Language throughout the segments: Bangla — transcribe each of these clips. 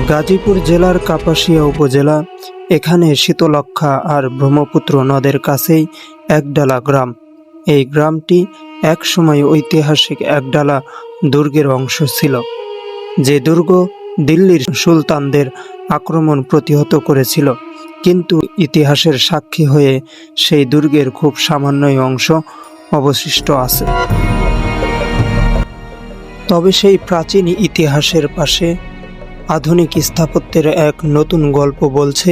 গাজীপুর জেলার কাপাসিয়া উপজেলা। এখানে শীতলক্ষ্যা আর ব্রহ্মপুত্র নদের কাছেই একডালা গ্রাম। এই গ্রামটি একসময় ঐতিহাসিক একডালা দুর্গের অংশ ছিল, যে দুর্গ দিল্লির সুলতানদের আক্রমণ প্রতিহত করেছিল। কিন্তু ইতিহাসের সাক্ষী হয়ে সেই দুর্গের খুব সামান্যই অংশ অবশিষ্ট আছে। তবে সেই প্রাচীন ইতিহাসের পাশে আধুনিক স্থাপত্যের এক নতুন গল্প বলছে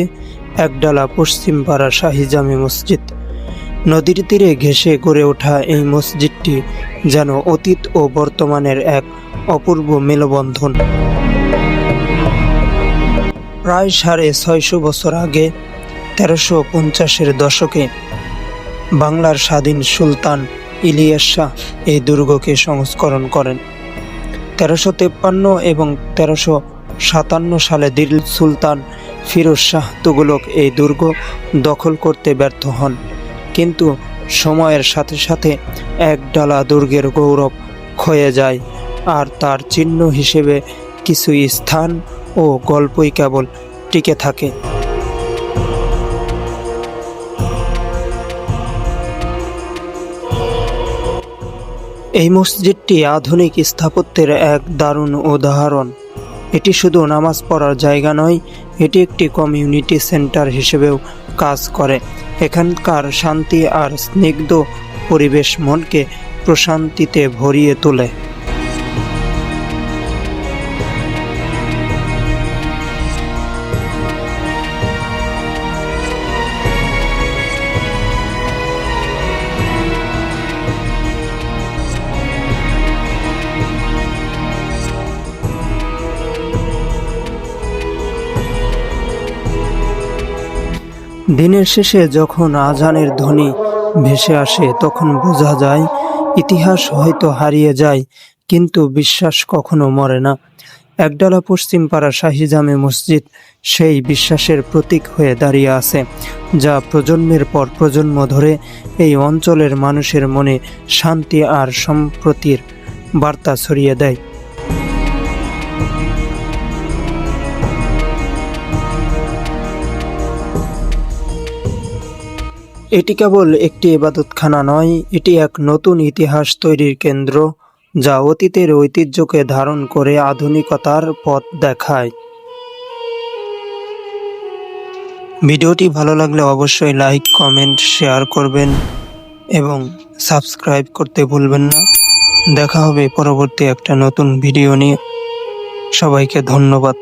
একডালা পশ্চিমপাড়া শাহী জামে মসজিদ। নদীর তীরে ঘেঁষে গড়ে ওঠা এই মসজিদটি যেন অতীত ও বর্তমানের এক অপূর্ব মেলবন্ধন। প্রায় 650 বছর আগে 1350-এর দশকে বাংলার স্বাধীন সুলতান ইলিয়াস শাহ এই দুর্গকে সংস্করণ করেন। 1353 এবং 1357 সালে দিল্লি সুলতান ফিরোজ শাহ তুগলক এই দুর্গ দখল করতে ব্যর্থ হন। কিন্তু সময়ের সাথে সাথে একডালা দুর্গের গৌরব ক্ষয়ে যায়, আর তার চিহ্ন হিসেবে কিছু স্থান ও গল্পই কেবল টিকে থাকে। এই মসজিদটি আধুনিক স্থাপত্যের এক দারুণ উদাহরণ। এটি শুধু নামাজ পড়ার জায়গা নয়, এটি একটি কমিউনিটি সেন্টার হিসেবেও কাজ করে। এখানকার শান্তি আর স্নিগ্ধ পরিবেশ মনকে প্রশান্তিতে ভরিয়ে তোলে। দিনের শেষে যখন আজানের ধ্বনি ভেসে আসে, তখন বোঝা যায় ইতিহাস হয়তো হারিয়ে যায়, কিন্তু বিশ্বাস কখনো মরে না। একডালা পশ্চিমপাড়া শাহী জামে মসজিদ সেই বিশ্বাসের প্রতীক হয়ে দাঁড়িয়ে আছে, যা প্রজন্মের পর প্রজন্ম ধরে এই অঞ্চলের মানুষের মনে শান্তি আর সম্প্রীতির বার্তা ছড়িয়ে দেয়। এটি কেবল একটি ইবাদতখানা নয়, এটি এক নতুন ইতিহাস তৈরির কেন্দ্র, যা অতীতের ঐতিহ্যকে ধারণ করে আধুনিকতার পথ দেখায়। ভিডিওটি ভালো লাগলে অবশ্যই লাইক, কমেন্ট, শেয়ার করবেন এবং সাবস্ক্রাইব করতে ভুলবেন না। দেখা হবে পরবর্তী একটা নতুন ভিডিও নিয়ে। সবাইকে ধন্যবাদ।